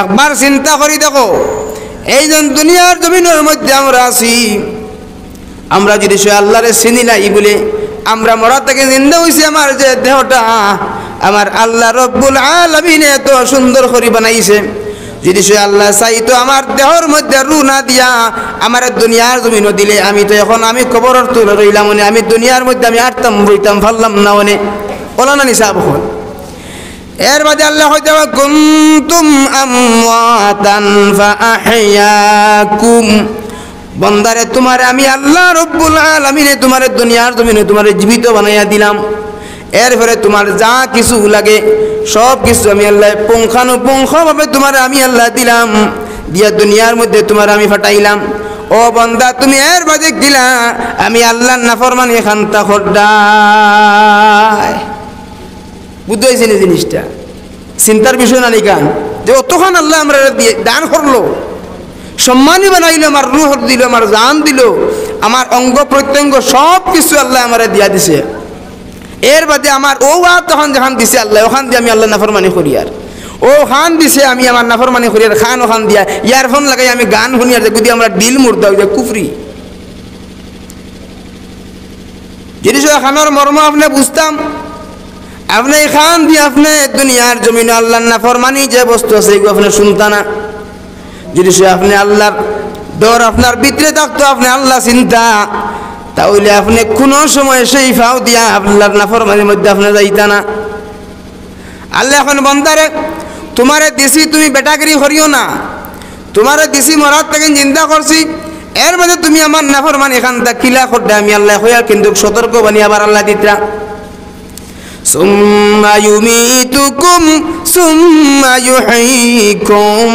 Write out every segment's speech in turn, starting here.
একবার চিন্তা করি দেখো, এই যে দুনিয়ার জমিনের মধ্যে আমরা আছি, আমরা যদি সে আল্লাহরে চিনি নাই বলে আমরা মরা থেকে জিন্দা হইছি, আমার যে দেহটা আমার আল্লাহ রব্বুল আলামিন এত সুন্দর করে বানাইছে, যদি সে আল্লাহ চাইতো আমার দেহর মধ্যে রু না দিয়া আমার দুনিয়ার জমিনও দিলে, আমি তো এখন আমি কবরের তুলে রইলাম, আমি দুনিয়ার মধ্যে আমি আটতাম বইতাম পারলাম না, ওলা না নিসাব হল। এর বাদে আল্লাহ হয়তো কুনতুম আমওয়াতান ফাআহইয়াকুম, বান্দারে তোমারে আমি আল্লাহ রব্বুল আলামিন তোমারে দুনিয়ার জমিনে তোমারে জীবিত বানাইয়া দিলাম। এরপরে তোমার যা কিছু লাগে সব কিছু আমি আল্লাহ পুঙ্খানুপুঙ্খভাবে তোমারে আমি আল্লাহ দিলাম, দিয়া দুনিয়ার মধ্যে তোমার আমি ফাটাইলাম। ও বান্দা, তুমি এর বাদে দিলা আমি আল্লাহর নাফরমানি খান্তা খোদ্দায়। বুঝতে হয়েছে না জিনিসটা? চিন্তার বিষয় না নিকান যে অতক্ষণ আল্লাহ আমরা দান করলো, সম্মানী বানাইল, আমার রূহ দিল, আমার জান দিল, আমার অঙ্গ প্রত্যঙ্গ সব কিছু আল্লাহ আমার দিয়া দিছে। এর বাদে আমার ও তখন যখন দিছে আল্লাহ, ওখান দিয়ে আমি আল্লাহ নাফরমানি করি, আর ও খান দিছে আমি আমার নাফরমানি করি, আর খান ওখান দিয়া ইয়ারফোন লাগাই আমি গান শুনি, আর যদি আমরা দিল মুর্দা হয়ে যায় কুফরি। যদি সে খানোর মর্ম আপনি বুঝতাম, আপনি খান দিয়ে আপনি দুনিয়ার জমিনে আল্লাহ নাফরমানি যে বস্তু আছে এগুলো আপনি শুনতা না। যদি সে আপনি আল্লাহর ডর আপনার ভিতরে থাকতো, আপনি আল্লাহ চিন্তা, তাহলে আপনি কোনো সময় সেই ফাও দিয়া আল্লাহর নাফরমানির মধ্যে আপনি যাইতা না। আল্লাহ এখন বান্দারে তোমারে দিছি, তুমি বেটাগিরি করিও না, তোমারে দিছি মরার থেকে চিন্তা করছি, এর মধ্যে তুমি আমার নাফরমানি এখান থেকে কিলা করতে আমি আল্লাহ হইয়া কিন্তু সতর্ক বানিয়ে আবার আল্লাহ দিতরা। সুম্মা ইউমিতুকুম সুম্মা ইউহয়িকুম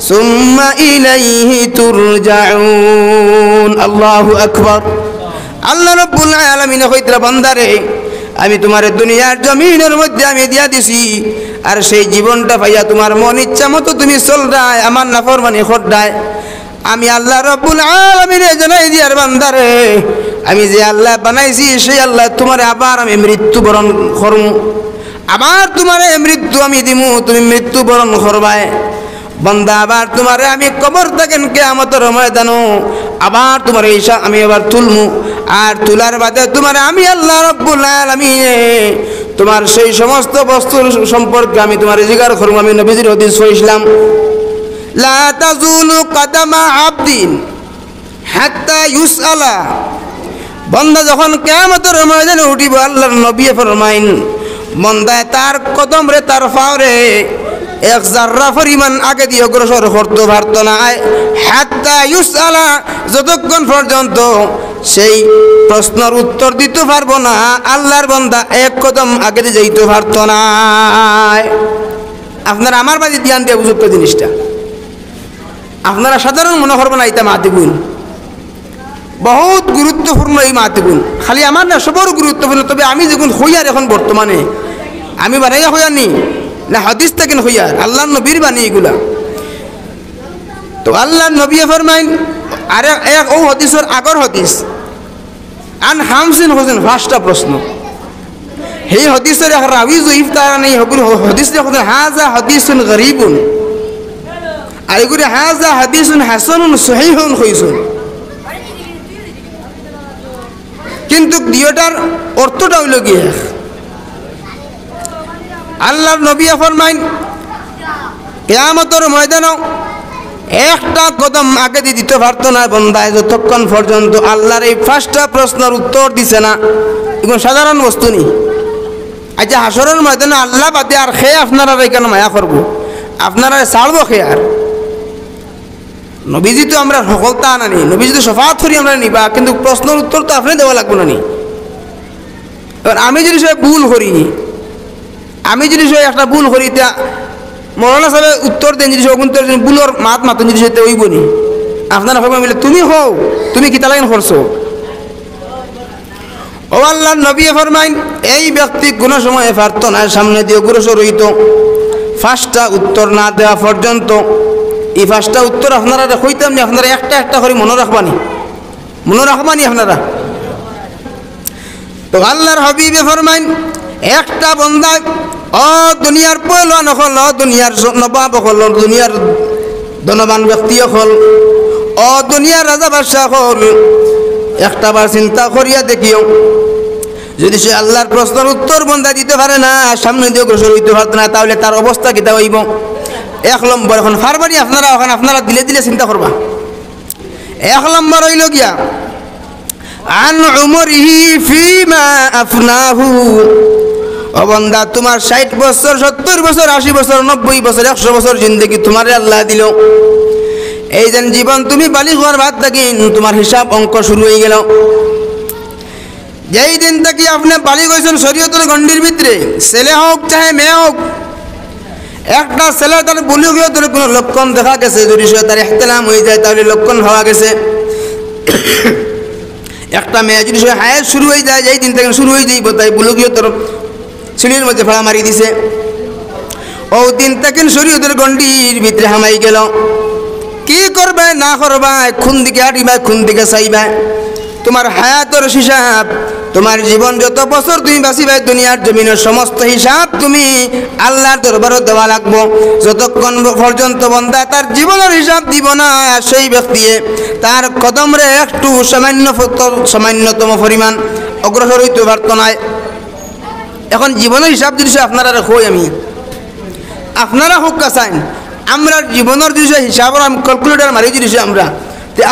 সুম্মা ইলাইহি তুরজাউন। আল্লাহু আকবার। আল্লাহ রাব্বুল আলামিন কইতরা, বান্দারে আমি তোমার দুনিয়ার জমিনের মধ্যে আমি দিয়া দিছি, আর সেই জীবনটা পাইয়া তোমার মন ইচ্ছা মতো তুমি চলরায়, আমার নাফরমানি করদায়। আমি আল্লাহ রাব্বুল আলামিনে জানাই দিয়ার বান্দারে, আমি যে আল্লাহ বানাইছি সেই আল্লাহ তোমারে আবার আমি মৃত্যুবরণ করমু, আবার তোমারে মৃত্যু আমি দিমু, তুমি মৃত্যুবরণ করবায়। বান্দা আবার তোমারে আমি কবর থাকেন কিয়ামতের ময়দানো আবার তোমার ঈশা আমি আবার তুলমু, আর তুলার বাদে তোমারে আমি আল্লাহ রাব্বুল আলামিন তোমার সেই সমস্ত বস্তুর সম্পর্কে আমি তোমার জিজ্ঞাসা করব। আমি নবীজির হাদিস পড়ছিলাম, লা তাজুলু কদমা আবদিন হাত্তা ইউসআলা। বান্দা যখন কিয়ামতের ময়দানে উঠিব, আল্লাহর নবী ফরমাইন, বান্দায় তার কদম রে তার পাও রে এক জাররা পরিমাণ আগে দিয়ে অগ্রসর করতে পারত না, হাত্তা ইউসআলা, যতক্ষণ পর্যন্ত সেই প্রশ্নের উত্তর দিতে পারবো না আল্লাহর বান্দা এক কদম আগে দিয়ে যাইতে পারত না। আপনারা আমার বাড়ি ধ্যান দিয়ে বুঝুক জিনিসটা, আপনারা সাধারণ মনে করবেন এটা মাতিগুন বহুত গুরুত্বপূর্ণ। এই মাতিগুন খালি আমার না সবর গুরুত্বপূর্ণ, তবে আমি যখন হইয়ার এখন বর্তমানে আমি বানাইয়া হইয়ার নি না হাদিস থাকেন হইয়ার, আল্লাহ নবীর বাণী এগুলা। তো আল্লাহ নবী ফরমাইন, আরে এক ও হাদিসের আগর হাদিস আন হামসিন হোসেন, ফার্স্টটা প্রশ্ন সেই হাদিসের এক রাবি জয়ীফ তারা নেই, হাদিস হাজা হাদিসুন গরিবুন, আর এগুলি হাজা হাদিসুন হাসানুন সহিহুন হইসুন। কিন্তু দুইটার অর্থটা হইল কি? আল্লাহর নবী ফরমাইন, কিয়ামতের ময়দানে একটা কদম আগে দিয়ে দিতে পারত না বান্দায় যতক্ষণ পর্যন্ত আল্লাহর এই ফার্স্টটা প্রশ্নের উত্তর দিছে না। এগুলো সাধারণ বস্তু নি। আচ্ছা, হাসরের ময়দানে আল্লাহ বাদে আর খেয়ে আপনারা এখানে মায়া করবো, আপনারা ছাড়বো খেয়ে? আর নবীজি তো আমরা সকলতা আনানি, নবীজি তো শফাত করি আমরা নিবা, কিন্তু প্রশ্নের উত্তর তো আপনি দেওয়া লাগবে না নি। এবার আমি যদি সে ভুল করি, আমি যদি সে একটা ভুল করি, তা মৌলানা সাহেব উত্তর দেন যদি উত্তর ভুলর মাত মাতুন যদি সেটা হইব নি? আপনারা ভাববেন মিলে তুমি হও, তুমি কি তালাইন করছো? ও আল্লাহ নবী ফরমাইন, এই ব্যক্তি কোনো সময় পারত না সামনে দিয়ে অগ্রসর হইত ফার্স্টটা উত্তর না দেওয়া পর্যন্ত। এই ফার্স্টটা উত্তর আপনারা হইতাম নি, আপনারা একটা একটা করে মনে রাখবানি, মনে রাখবানি আপনারা। তো আল্লাহর হাবিবে ফরমাইন, একটা বন্দা ও দুনিয়ার পয়লওয়ান হল, দুনিয়ার নবাব হল, দুনিয়ার ধনবান ব্যক্তি হল, ও দুনিয়ার রাজা বাদশাহ হল, একটা বার চিন্তা করিয়া দেখিও, যদি সে আল্লাহর প্রশ্নের উত্তর বন্দা দিতে পারে না, সামনে দিয়ে অগ্রসর হইতে পারত না, তাহলে তার অবস্থা কিতা হইব? 1 নম্বর, এখন ফারবারি আপনারা ওখানে আপনারা দিলে দিলে চিন্তা করবা। 1 নম্বর হইল গিয়া আন উমরিহি ফিমা আফনাহু, ও বান্দা তোমার 60 বছর 70 বছর 80 বছর 90 বছর 100 বছর জিন্দেগি তোমারে আল্লাহ দিল, এই যেন জীবন তুমি বালিগ হওয়ার বাদ থাকি তোমার হিসাব অঙ্ক শুরু হয়ে গেল। যেই দিন থেকে আপনি বালিগ হয়েছেন শরীয়তের গণ্ডির ভিতরে, ছেলে হোক চাহে মেয়ে হোক, একটা ছেলে তার বুলুগিয়তের কোনো লক্ষণ দেখা গেছে, যদি সে তার ইহতিলাম হয়ে যায় তাহলে লক্ষণ হওয়া গেছে। একটা মেয়ে যদি সে হায়াত শুরু হয়ে যায়, যেই দিন থেকে শুরু হয়ে যাইব তাই বুলুগিয়তের সিঁড়ির মধ্যে ফাড়া মারি দিছে, ও দিন থেকে শরীয়তের গণ্ডির ভিতরে হামাই গেল। কি করবে না করবা, কোন দিকে হাঁটিবা কোন দিকে চাইবা, তোমার হায়াতের হিসাব, তোমার জীবন যত বছর তুমি বাঁচিবা দুনিয়ার জমিনের সমস্ত হিসাব তুমি আল্লাহর দরবারে দেওয়া লাগবো। যতক্ষণ পর্যন্ত বন্দা তার জীবনের হিসাব দিব না, সেই ব্যক্তি তার কদমরে একটু সামান্যতম পরিমাণ অগ্রসর হইতে পারত না। এখন জীবনের হিসাব যদি আপনারা রাখোই, আমি আপনারা হোক কাছাইন, আমরা জীবনের যদি হিসাব ক্যালকুলেটার মারি যদি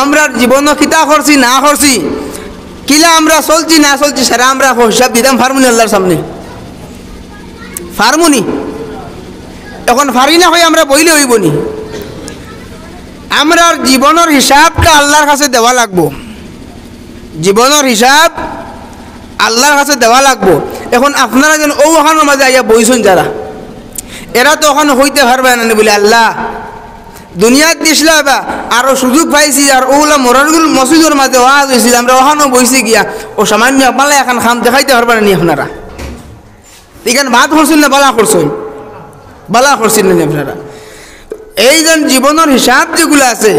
আমরা জীবন কিতা করছি না করছি, কিলা আমরা চলছি না চলছি, সেটা আমরা হিসাব দিতাম ফার্মুনি আল্লাহর সামনে, ফার্মুনি। এখন ফারি না হয়ে আমরা বইলে হইবনি, আমরা জীবনের হিসাবটা আল্লাহর কাছে দেওয়া লাগবো, জীবনের হিসাব আল্লাহর কাছে দেওয়া লাগবো। এখন আপনারা যেন ওখানের মাঝে আইয়া বইছেন যারা, এরা তো ওখানে হইতে পারবে না বলে আল্লাহ দুনিয়ার দিসলা বা আরো সুযোগ পাইছি, আর ওগুলা মরারগুল মসজিদের মাঝে ওয়াজ হয়েছিল, আমরা ওখানেও বইছি গিয়া ও সামান্য পালা এখন খাম দেখাইতে পারবে না নি আপনারা? এখানে ভাত করছেন না বালা করছেন? বালা করছেন না আপনারা? এই যেন জীবনের হিসাব যেগুলো আছে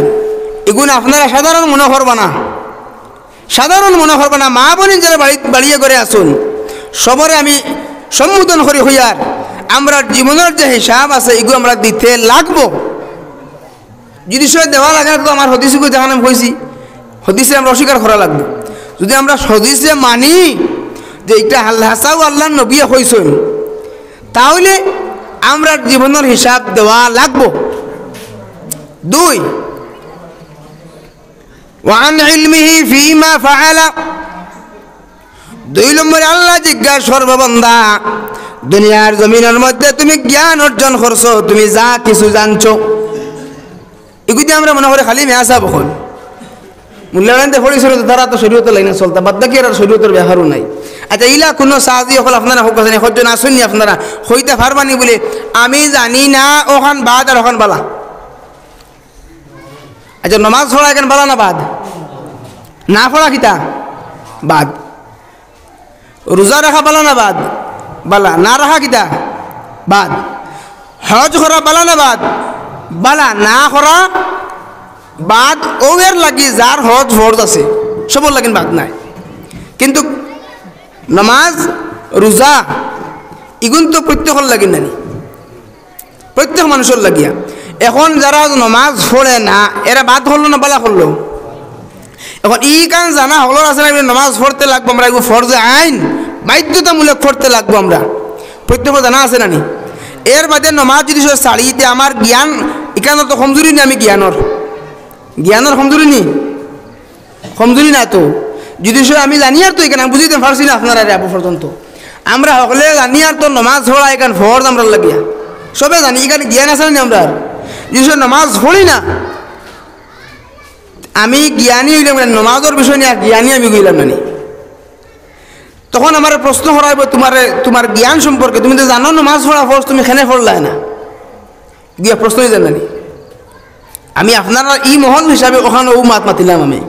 এগুলো আপনারা সাধারণ মনে করবা না, সাধারণ মনে করবা না। মা বোন যারা বাড়িয়ে করে আসুন, সবরে আমি সম্বোধন করি হইয়ার, আমরা জীবনের যে হিসাব আছে এগুলো আমরা দিতে লাগবো। যদি সে দেওয়া লাগে তো আমার হদিসকে দেখানো হয়েছি, হদিসে আমরা অস্বীকার করা লাগবে। যদি আমরা হদিসে মানি যে এটা হাসাও আল্লাহ নবী হয়েছেন, তাহলে আমরা জীবনের হিসাব দেওয়া লাগবো। 2 ওয়ান ইলমিহি ফিমা ফাআলা, 2 নম্বরে আল্লাহ জিজ্ঞাসা করবে বান্দা দুনিয়ার জমিনের মধ্যে তুমি জ্ঞান অর্জন করছো, তুমি যা কিছু জানছো, এগুলি আমরা মনে করি খালি মেয়াসা বখন মূল্যায়নতে পড়েছিল, তারা তো শরীয়তের লাইনে চলতা, বাদ বাকি আর শরীয়তের ব্যাপারও নাই। আচ্ছা ইলা কোনো সাহায্য হল আপনারা হোক আছে সহ্য আসুননি, আপনারা হইতে পারবানি বলে আমি জানি না ওখান বাদ আর ওখান বালা। আচ্ছা নমাজ পড়া এখান বালা না বাদ? না পড়া কিতা বাদ? রোজা রাখা বালা না বাদ? বালা। না রাখা কিতা বাদ? হজ করা বালা না বাদ? বালা। না করা বাদ। ওর লাগি যার হজ ফরজ আছে সবর লাগিন বাদ নাই, কিন্তু নামাজ রোজা ইগুন তো প্রত্যেকের লাগিন নানি, প্রত্যেক মানুষের লাগিয়া। এখন যারা নমাজ পড়ে না এরা বাদ হলো না বালা করলো? এখন ই কান জানা হলো আছে না নমাজ পড়তে লাগবো আমরা, এগুলো ফরজে আইন বাধ্যতামূলক পড়তে লাগবো আমরা, প্রত্যেকের জানা আছে নানি। এর বাদে নমাজ যদি সে ছাড়িতে আমার জ্ঞান এখানে তো কমজোরি নি, আমি জ্ঞানের কমজোরি নি, কমজোরি না তো। যদি সে আমি জানি আর তো এখানে বুঝিতে পারছি না আপনারা আবু পর্যন্ত আমরা সকলে জানি আর তো নমাজ পড়া এখানে ফরজ আমরা লাগিয়া সবে জানি, এখানে জ্ঞান আছে না আমরা? যদি সে নমাজ পড়ি না আমি জ্ঞানী হইলাম, নমাজের বিষয় নিয়ে জ্ঞানী আমি গইলাম নানি, তখন আমার প্রশ্ন করাইব তোমার জ্ঞান সম্পর্কে, তুমি তো জানো নমাজ পড়া ফরজ, তুমি খেনে পড়লাই না, গিয়া প্রশ্নই জানানি। আমি আপনারা ই মহল হিসাবে ওখানে ও মাত মাতিলাম আমি।